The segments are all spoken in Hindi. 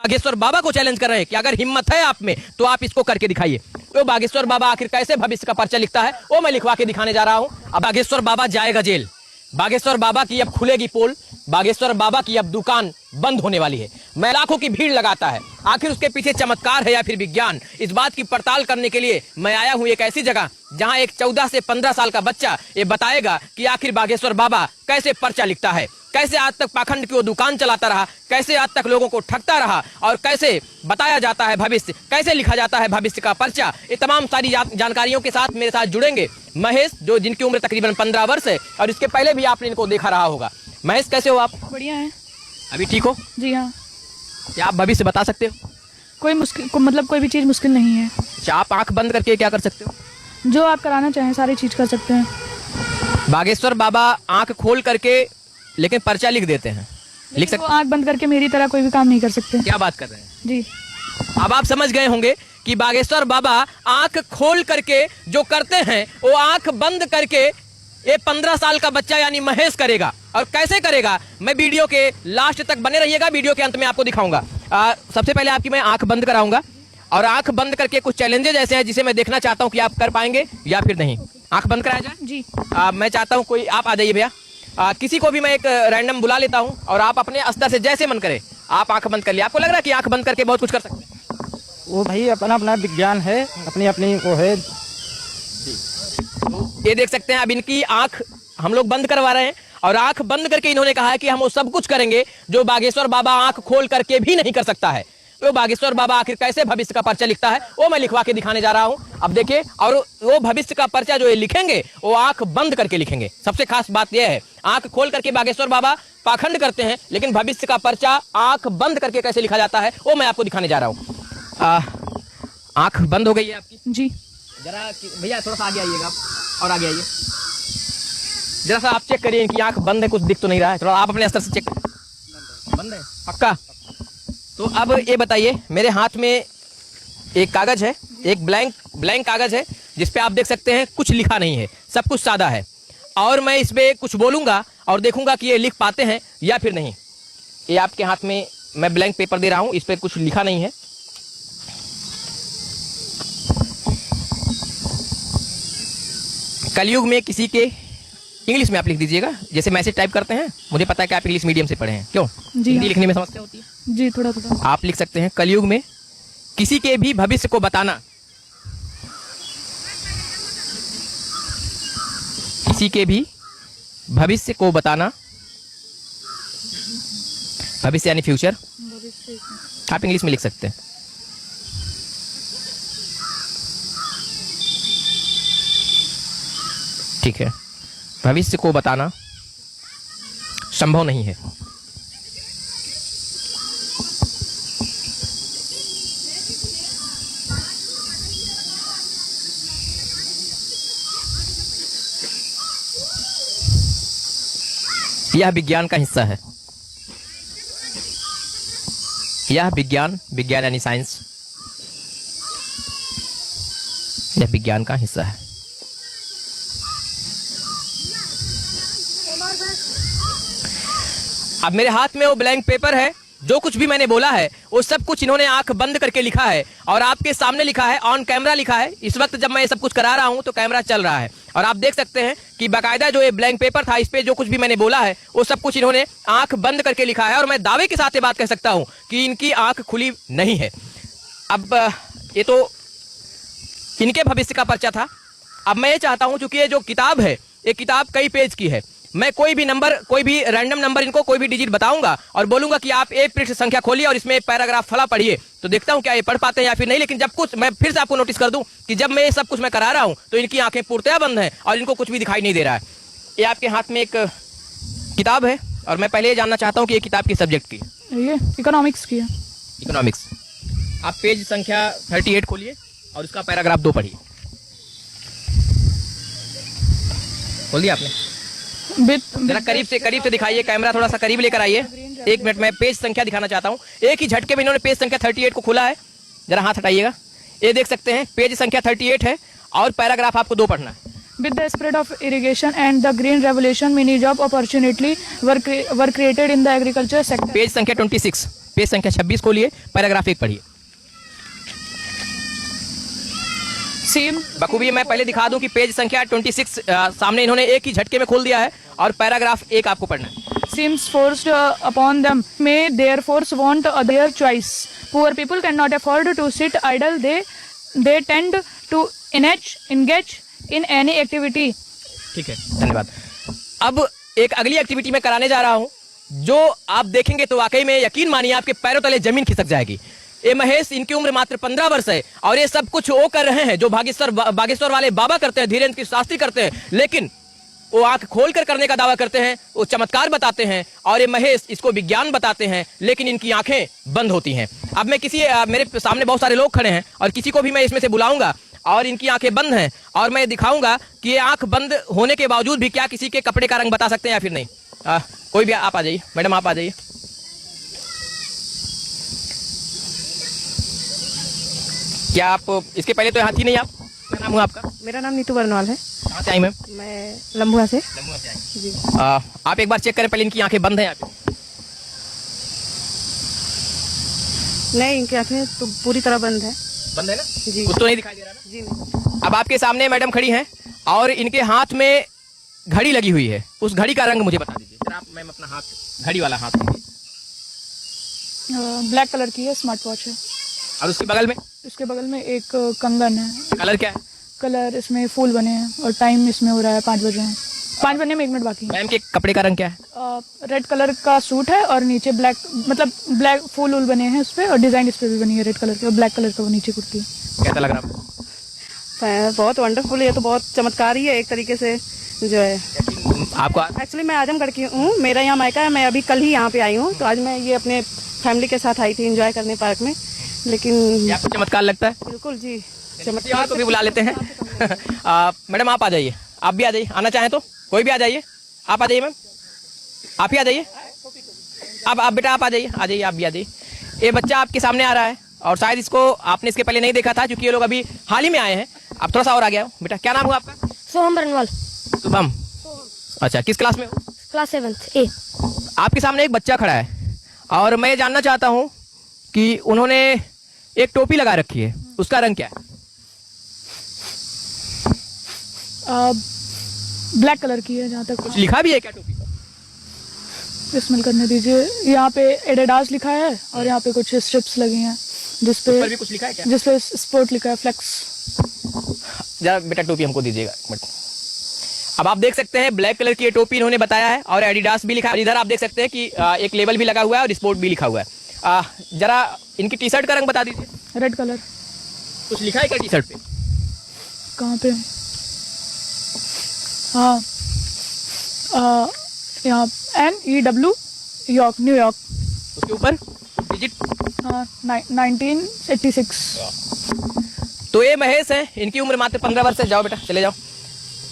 बागेश्वर बाबा को चैलेंज कर रहे हैं कि अगर हिम्मत है आप में तो आप इसको करके दिखाइए। तो बागेश्वर बाबा आखिर कैसे भविष्य का पर्चा लिखता है वो मैं लिखवा के दिखाने जा रहा हूं। अब बागेश्वर बाबा जाएगा जेल, बागेश्वर बाबा की अब खुलेगी पोल, बागेश्वर बाबा की अब दुकान बंद होने वाली है। मैं लाखों की भीड़ लगाता है, आखिर उसके पीछे चमत्कार है या फिर विज्ञान, इस बात की पड़ताल करने के लिए मैं आया हूं एक ऐसी जगह जहां एक 14 से 15 साल का बच्चा ये बताएगा कि आखिर बागेश्वर बाबा कैसे पर्चा लिखता है, कैसे आज तक पाखंड की वो दुकान चलाता रहा, कैसे आज तक लोगों को ठगता रहा और कैसे बताया जाता है भविष्य, कैसे लिखा जाता है भविष्य का पर्चा। ये तमाम सारी जानकारियों के साथ मेरे साथ जुड़ेंगे महेश, जो जिनकी उम्र तकरीबन 15 वर्ष है और इसके पहले भी आपने इनको देखा रहा होगा। महेश कैसे हो आप? बढ़िया है। अभी ठीक हो? जी हाँ। क्या आप भविष्य बता सकते हो? कोई मुश्किल मतलब कोई भी चीज़ मुश्किल नहीं है। क्या आप आंख बंद करके क्या कर सकते हो? जो आप कराना चाहें सारी चीज़ कर सकते हैं। बागेश्वर बाबा आंख खोल करके लेकिन पर्चा लिख देते हैं, लिख सकते? आंख बंद करके मेरी तरह कोई भी काम नहीं कर सकते। क्या बात कर रहे हैं जी। अब आप समझ गए होंगे कि बागेश्वर बाबा आंख खोल करके जो करते हैं वो आंख बंद करके ये 15 साल का बच्चा यानी महेश करेगा। और कैसे करेगा मैं वीडियो के लास्ट तक बने रहिएगा, वीडियो के अंत में आपको दिखाऊंगा। सबसे पहले आपकी मैं आंख बंद कराऊंगा और आंख बंद करके कुछ चैलेंजेस ऐसे हैं जिसे मैं देखना चाहता हूं कि आप कर पाएंगे या फिर नहीं। आंख बंद कराया जाए जी। मैं चाहता हूं कोई आप आ जाइए भैया। किसी को भी मैं एक रैंडम बुला लेता हूं और आप अपने स्तर से जैसे मन करे आप आंख बंद कर लिया। आपको लग रहा है कि आंख बंद करके बहुत कुछ कर सकते हैं? वो भाई अपना अपना विज्ञान है, अपनी अपनी वो है। ये देख सकते हैं अब इनकी आंख हम लोग बंद करवा रहे हैं और आंख बंद करके इन्होंने कहा है कि हम वो सब कुछ करेंगे जो बागेश्वर बाबा आंख खोल करके भी नहीं कर सकता है। तो बागेश्वर बाबा आखिर कैसे भविष्य का पर्चा लिखता है वो मैं लिखवा के दिखाने जा रहा हूं। अब देखिए, और वो भविष्य का पर्चा जो ये लिखेंगे वो आंख बंद करके लिखेंगे। सबसे खास बात यह है, आंख खोल करके बागेश्वर बाबा पाखंड करते हैं लेकिन भविष्य का पर्चा आंख बंद करके कैसे लिखा जाता है वो मैं आपको दिखाने जा रहा हूँ। आंख बंद हो गई है आपकी? जी। जरा भैया थोड़ा सा आगे आइएगा आप, और आगे आइए जरा सा, आप चेक करिए इनकी आंख बंद है, कुछ दिख तो नहीं रहा है, थोड़ा आप अपने स्तर से चेक करिए। बंद है पक्का? तो अब ये बताइए, मेरे हाथ में एक कागज है, एक ब्लैंक कागज है जिसपे आप देख सकते हैं कुछ लिखा नहीं है, सब कुछ सादा है। और मैं इस पे कुछ बोलूंगा और देखूंगा कि ये लिख पाते हैं या फिर नहीं। ये आपके हाथ में मैं ब्लैंक पेपर दे रहा हूं, इस पे कुछ लिखा नहीं है। कलयुग में किसी के, इंग्लिश में आप लिख दीजिएगा जैसे मैसेज टाइप करते हैं, मुझे पता है कि आप इंग्लिश मीडियम से पढ़े हैं, क्यों हिंदी लिखने में समस्या होती है? जी थोड़ा थोड़ा। आप लिख सकते हैं, कलयुग में किसी के भी भविष्य को बताना, किसी के भी भविष्य को बताना, भविष्य यानी फ्यूचर, आप इंग्लिश में लिख सकते हैं। ठीक है, भविष्य को बताना संभव नहीं है। यह विज्ञान का हिस्सा है, यह विज्ञान यानी साइंस, यह विज्ञान का हिस्सा है। अब मेरे हाथ में वो ब्लैंक पेपर है, जो कुछ भी मैंने बोला है वो सब कुछ इन्होंने आंख बंद करके लिखा है और आपके सामने लिखा है, ऑन कैमरा लिखा है। इस वक्त जब मैं ये सब कुछ करा रहा हूं तो कैमरा चल रहा है और आप देख सकते हैं कि बाकायदा जो ये ब्लैंक पेपर था इस पे जो कुछ भी मैंने बोला है वो सब कुछ इन्होंने आंख बंद करके लिखा है और मैं दावे के साथ ये बात कह सकता हूं कि इनकी आंख खुली नहीं है। अब ये तो इनके भविष्य का पर्चा था। अब मैं ये चाहता हूं, चूंकि ये जो किताब है ये किताब कई पेज की है, मैं कोई भी नंबर, कोई भी रैंडम नंबर इनको कोई भी डिजिट बताऊंगा और बोलूंगा कि आप एक पृष्ठ संख्या खोलिए और इसमें एक पैराग्राफ फला पढ़िए, तो देखता हूं क्या ये पढ़ पाते हैं या फिर नहीं। लेकिन जब कुछ मैं फिर से आपको नोटिस कर दूं कि जब मैं ये सब कुछ मैं करा रहा हूं तो इनकी आंखें पूर्णतया बंद हैं और इनको कुछ भी दिखाई नहीं दे रहा है। ये आपके हाथ में एक किताब है और मैं पहले ये जानना चाहता हूँ कि ये किताब किस सब्जेक्ट की है? ये इकोनॉमिक्स की है। इकोनॉमिक्स। आप पेज संख्या 38 खोलिए और उसका पैराग्राफ 2 पढ़िए। खोल दिया आपने? जरा करीब से दिखाइए, कैमरा थोड़ा सा करीब लेकर आइए। 1 मिनट में पेज संख्या दिखाना चाहता हूँ। एक ही झटके में इन्होंने पेज संख्या 38 को खोला है, जरा हाथ हटाइएगा। ये देख सकते हैं पेज संख्या 38 है और पैराग्राफ आपको 2 पढ़ना है। With the spread of irrigation and the green revolution, many job opportunities were created in the agriculture sector. Page संख्या 26। पेज संख्या 26 खोलिए, पैराग्राफ 1 पढ़िए। सेम बखूबी मैं पहले दिखा दूं कि पेज संख्या 26 सामने इन्होंने एक ही झटके में खोल दिया है और पैराग्राफ 1 आपको पढ़ना है। seems forced upon them may therefore want their choice. Poor people cannot afford to sit idle. They tend to engage in any activity. ठीक है, धन्यवाद। अब एक अगली एक्टिविटी मैं कराने जा रहा हूं, जो आप देखेंगे तो वाकई में यकीन मानिए आपके पैरों तले जमीन खिसक जाएगी। ये महेश, इनकी उम्र मात्र 15 वर्ष है और ये सब कुछ वो कर रहे हैं जो बागेश्वर वाले बाबा करते हैं, धीरेन्द्र कृष्ण शास्त्री करते हैं, लेकिन वो आंख खोलकर करने का दावा करते हैं, वो चमत्कार बताते हैं और ये महेश इसको विज्ञान बताते हैं, लेकिन इनकी आंखें बंद होती हैं। अब मैं मेरे सामने बहुत सारे लोग खड़े हैं और किसी को भी मैं इसमें से बुलाऊंगा और इनकी आंखें बंद हैं और मैं दिखाऊंगा कि ये आंख बंद होने के बावजूद भी क्या किसी के कपड़े का रंग बता सकते हैं या फिर नहीं। कोई भी आप आ जाइए, मैडम आप आ जाइए। क्या आप इसके पहले तो यहाँ थी नहीं आप? क्या नाम हुआ आपका? मेरा नाम नीतू बरनवाल है। कहाँ से आई मैम? मैं लम्बुआ से। लम्बुआ से आई जी। आप एक बार चेक करें पहले, इनकी आंखें बंद हैं यहाँ पे? नहीं, इनकी आंखें तो पूरी तरह बंद है। बंद है ना? जी। कुछ तो नहीं दिखाई दे रहा ना? जी नहीं। अब आपके सामने मैडम खड़ी हैं और इनके हाथ में घड़ी लगी हुई है, उस घड़ी का रंग मुझे बता दीजिए जरा आप। मैम अपना हाथ, घड़ी वाला हाथ लीजिए। ब्लैक कलर की है, स्मार्ट वॉच है। और उसके बगल में? उसके बगल में एक कंगन है। कलर क्या है? कलर इसमें फूल बने हैं और टाइम इसमें हो रहा है 5 बजे हैं। 5 बजने में 1 मिनट बाकी है। मैम के कपड़े का रंग क्या है? रेड कलर का सूट है और नीचे ब्लैक, मतलब ब्लैक फूल उल बने हैं उस पर और डिजाइन इस पर भी बनी है रेड कलर की, और ब्लैक कलर का वो नीचे कुर्ती है। कैसा लग रहा है आपको? बहुत वंडरफुल है, ये तो बहुत चमत्कार ही है एक तरीके से जो है। आपको एक्चुअली मैं आजमगढ़ की हूँ, मेरा यहाँ मायका है, मैं अभी कल ही यहाँ पे आई हूँ, तो आज मैं ये अपने फैमिली के साथ आई थी एंजॉय करने पार्क में। लेकिन आपको चमत्कार लगता है? बिल्कुल जी, चमत्कार को भी बुला लेते हैं। मैडम आप आ जाइए, आप भी आ जाइए, आना चाहें तो कोई भी आ जाइए। आप आ जाइए मैम, आप ही आ जाइए। आप बेटा आप आ जाइए, आप भी आ जाइए। ये बच्चा आपके सामने आ रहा है और शायद इसको आपने इसके पहले नहीं देखा था क्योंकि ये लोग अभी हाल ही में आए हैं। आप थोड़ा सा और आ गया हो। बेटा क्या नाम हुआ आपका? सोहम बरनवाल। शुभम। अच्छा, किस क्लास में हो? क्लास 7 ए। आपके सामने एक बच्चा खड़ा है और मैं ये जानना चाहता हूँ कि उन्होंने एक टोपी लगा रखी है, उसका रंग क्या है? ब्लैक कलर की है जहाँ तक। कुछ लिखा भी है क्या टोपी पर? स्मेल करने दीजिए। यहाँ पे एडिडास लिखा है और यहाँ पे कुछ स्ट्रिप्स लगी हैं उस पर भी जिसपे कुछ लिखा है क्या? जिसपे स्पोर्ट लिखा है, फ्लेक्स। जरा बेटा टोपी हमको दीजिएगा एक मिनट। अब आप देख सकते हैं ब्लैक कलर की ये टोपी इन्होंने बताया है और एडिडास भी लिखा है। इधर आप देख सकते हैं कि एक लेबल भी लगा हुआ है और स्पोर्ट भी लिखा हुआ है। जरा इनकी टी शर्ट का रंग बता दीजिए। Red colour. कुछ लिखा है क्या टी शर्ट पे? कहाँ पे? हाँ, यहाँ NEW यॉर्क, न्यूयॉर्क। उसके ऊपर डिजिट? हाँ, 1986। तो ये महेश हैं, इनकी उम्र मात्र 15 वर्ष है। जाओ बेटा चले जाओ।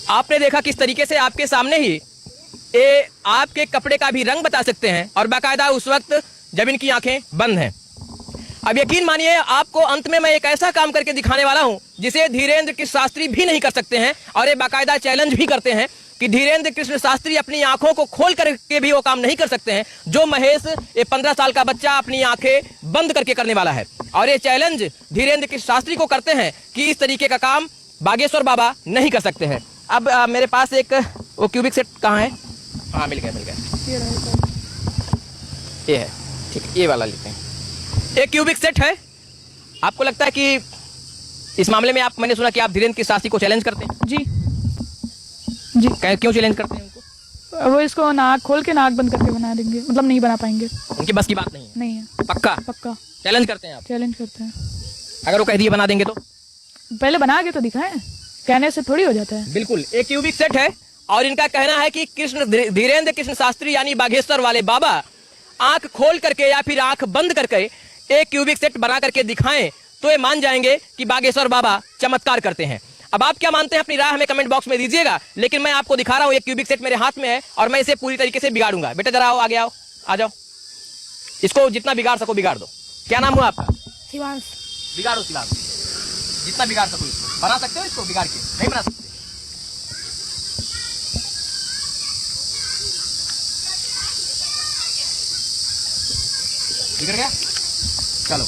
आपने देखा किस तरीके से आपके सामने ही ये आपके कपड़े का भी रंग बता सकते हैं और बाकायदा उस वक्त जब इनकी आंखें बंद हैं। अब यकीन मानिए आपको अंत में मैं एक ऐसा काम करके दिखाने वाला हूं जिसे धीरेन्द्र कृष्ण शास्त्री भी नहीं कर सकते हैं और ये बाकायदा चैलेंज भी करते हैं कि धीरेन्द्र कृष्ण शास्त्री अपनी आंखों को खोल करके भी वो काम नहीं कर सकते हैं जो महेश, ये 15 साल का बच्चा, अपनी आंखें बंद करके करने वाला है। और ये चैलेंज धीरेन्द्र कृष्ण शास्त्री को करते हैं कि इस तरीके का काम बागेश्वर बाबा नहीं कर सकते हैं। अब मेरे पास एक वो क्यूबिक सेट कहाँ है? हाँ मिल गया। ये है, ठीक है, ये वाला लेते हैं। एक क्यूबिक सेट है। आपको लगता है कि इस मामले में मैंने सुना कि आप धीरेन्द्र कृष्ण शास्त्री को चैलेंज करते हैं? जी जी। क्यों चैलेंज करते हैं उनको? वो इसको नाक खोल के नाक बंद करके बना देंगे, मतलब नहीं बना पाएंगे। उनकी बस की बात नहीं है? नहीं है। पक्का? पक्का चैलेंज करते हैं आप? चैलेंज करते हैं। अगर वो कह दिए बना देंगे तो? पहले बना के तो दिखाएं, कहने से थोड़ी हो जाता है। बिल्कुल। एक क्यूबिक सेट है और इनका कहना है कि धीरेन्द्र कृष्ण शास्त्री यानी बागेश्वर वाले बाबा आंख खोल करके या फिर आंख बंद करके एक क्यूबिक सेट बना करके दिखाएं तो ये मान जाएंगे कि बागेश्वर बाबा चमत्कार करते हैं। अब आप क्या मानते हैं अपनी राय हमें कमेंट बॉक्स में दीजिएगा, लेकिन मैं आपको दिखा रहा हूं एक क्यूबिक सेट मेरे हाथ में है और मैं इसे पूरी तरीके से बिगाड़ूंगा। बेटा जरा आओ, आगे आओ, आ जाओ। इसको जितना बिगाड़ सको बिगाड़ दो। क्या नाम हुआ आपका? शिवांश। बिगाड़ो शिवांश, जितना बिगाड़ सको इसको। बना सकते हो इसको बिगाड़ के? नहीं बना सकते। बिगड़ गया। चलो,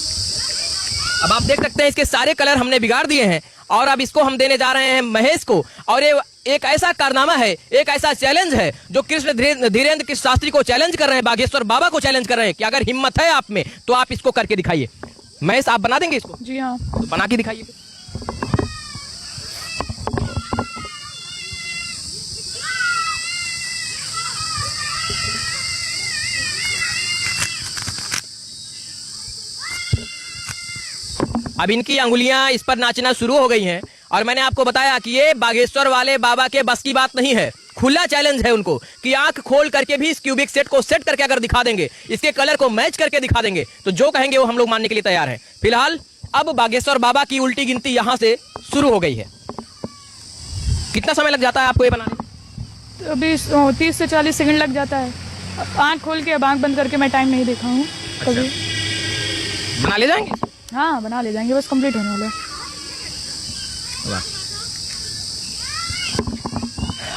अब आप देख सकते हैं इसके सारे कलर हमने बिगाड़ दिए हैं और अब इसको हम देने जा रहे हैं महेश को। और ये एक ऐसा कारनामा है, एक ऐसा चैलेंज है जो कृष्ण धीरेन्द्र कृष्ण शास्त्री को चैलेंज कर रहे हैं, बागेश्वर बाबा को चैलेंज कर रहे हैं कि अगर हिम्मत है आप में तो आप इसको करके दिखाइए। महेश, आप बना देंगे इसको? जी हाँ। तो बना के दिखाइए। अब इनकी अंगुलियां इस पर नाचना शुरू हो गई हैं और मैंने आपको बताया कि ये बागेश्वर वाले बाबा के बस की बात नहीं है। खुला चैलेंज है उनको कि आंख खोल करके भी इस क्यूबिक सेट को सेट करके अगर दिखा देंगे, इसके कलर को मैच करके दिखा देंगे, तो जो कहेंगे वो हम लोग मानने के लिए तैयार हैं। फिलहाल अब बागेश्वर बाबा की उल्टी गिनती यहां से शुरू हो गई है। कितना समय लग जाता है आपको ये बनाने में? अभी 30 से 40 सेकंड लग जाता है। आँख खोल के अब आँख बंद करके मैं टाइम नहीं देखा हूँ कभी। बना ले जाएंगे? हाँ, बना ले जाएंगे, बस कंप्लीट होने वाला है।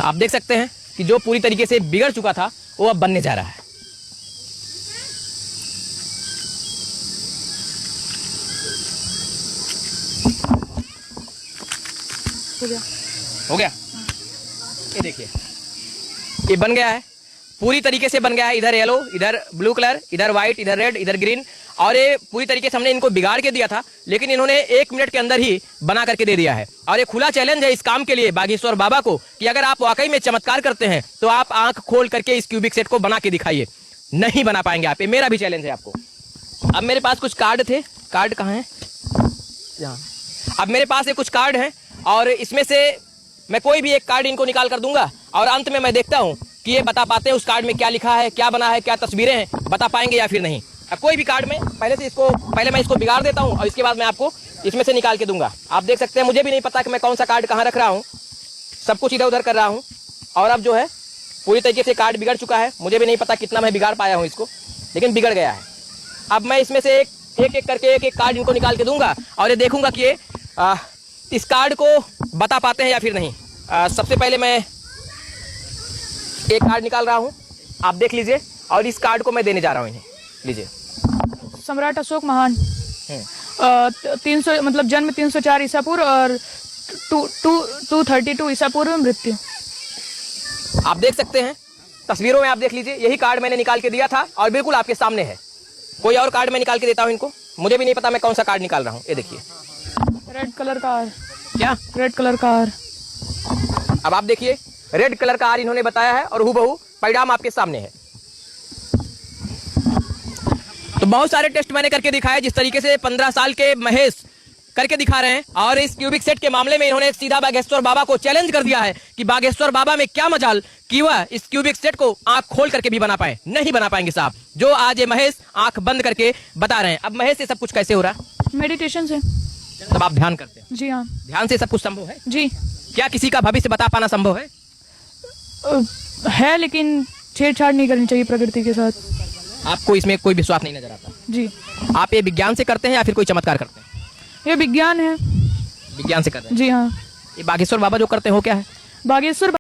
आप देख सकते हैं कि जो पूरी तरीके से बिगड़ चुका था वो अब बनने जा रहा है। हो गया? ये देखिए, ये बन गया है, पूरी तरीके से बन गया है। इधर येलो, इधर ब्लू कलर, इधर व्हाइट, इधर रेड, इधर ग्रीन। और ये पूरी तरीके से हमने इनको बिगाड़ के दिया था, लेकिन इन्होंने 1 मिनट के अंदर ही बना करके दे दिया है। और ये खुला चैलेंज है इस काम के लिए बागेश्वर बाबा को कि अगर आप वाकई में चमत्कार करते हैं तो आप आंख खोल करके इस क्यूबिक सेट को बना के दिखाइए। नहीं बना पाएंगे आप, ये मेरा भी चैलेंज है आपको। अब मेरे पास कुछ कार्ड थे, कार्ड कहाँ हैं? यहाँ। अब मेरे पास ये कुछ कार्ड हैं और इसमें से मैं कोई भी एक कार्ड इनको निकाल कर दूंगा और अंत में मैं देखता हूँ कि ये बता पाते हैं उस कार्ड में क्या लिखा है, क्या बना है, क्या तस्वीरें हैं, बता पाएंगे या फिर नहीं। अब कोई भी कार्ड में पहले मैं इसको बिगाड़ देता हूँ और इसके बाद मैं आपको इसमें से निकाल के दूंगा। आप देख सकते हैं मुझे भी नहीं पता कि मैं कौन सा कार्ड कहाँ रख रहा हूँ, सब कुछ इधर उधर कर रहा हूँ। और अब जो है पूरी तरीके से कार्ड बिगड़ चुका है, मुझे भी नहीं पता कितना मैं बिगाड़ पाया हूँ इसको, लेकिन बिगड़ गया है। अब मैं इसमें से एक करके एक कार्ड इनको निकाल के दूंगा और ये देखूंगा कि ये इस कार्ड को बता पाते हैं या फिर नहीं। सबसे पहले मैं एक कार्ड निकाल रहा हूँ, आप देख लीजिए, और इस कार्ड को मैं देने जा रहा हूँ इन्हें। लीजिए। सम्राट अशोक महान, 300 मतलब जन्म 304 ईसा पूर्व और 232 ईसा पूर्व मृत्यु। आप देख सकते हैं तस्वीरों में, आप देख लीजिए, यही कार्ड मैंने निकाल के दिया था और बिल्कुल आपके सामने है। कोई और कार्ड मैं निकाल के देता हूँ इनको, मुझे भी नहीं पता मैं कौन सा कार्ड निकाल रहा हूँ। ये देखिए, रेड कलर का आर। क्या? रेड कलर का आर। अब आप देखिए, रेड कलर का आर इन्होंने बताया है और हूबहू परिणाम आपके सामने है। तो बहुत सारे टेस्ट मैंने करके दिखाए, जिस तरीके से 15 साल के महेश करके दिखा रहे हैं। और इस क्यूबिक सेट के मामले में इन्होंने सीधा बागेश्वर बाबा को चैलेंज कर दिया है कि बागेश्वर बाबा में क्या मजाल कि वह इस क्यूबिक सेट को आंख खोल करके भी बना पाए। नहीं बना पाएंगे साहब, जो आज ये महेश आंख बंद करके बता रहे हैं। अब महेश से सब कुछ कैसे हो रहा है? मेडिटेशन से। तब आप ध्यान करते हैं? जी हाँ। ध्यान से सब कुछ संभव है? जी। क्या किसी का भविष्य बता पाना संभव है? है, लेकिन छेड़छाड़ नहीं करनी चाहिए प्रकृति के साथ। आपको इसमें कोई विश्वास नहीं नजर आता? जी। आप ये विज्ञान से करते हैं या फिर कोई चमत्कार करते हैं? ये विज्ञान है। विज्ञान से कर रहे हैं? जी हाँ। ये बागेश्वर बाबा जो करते हो क्या है? बागेश्वर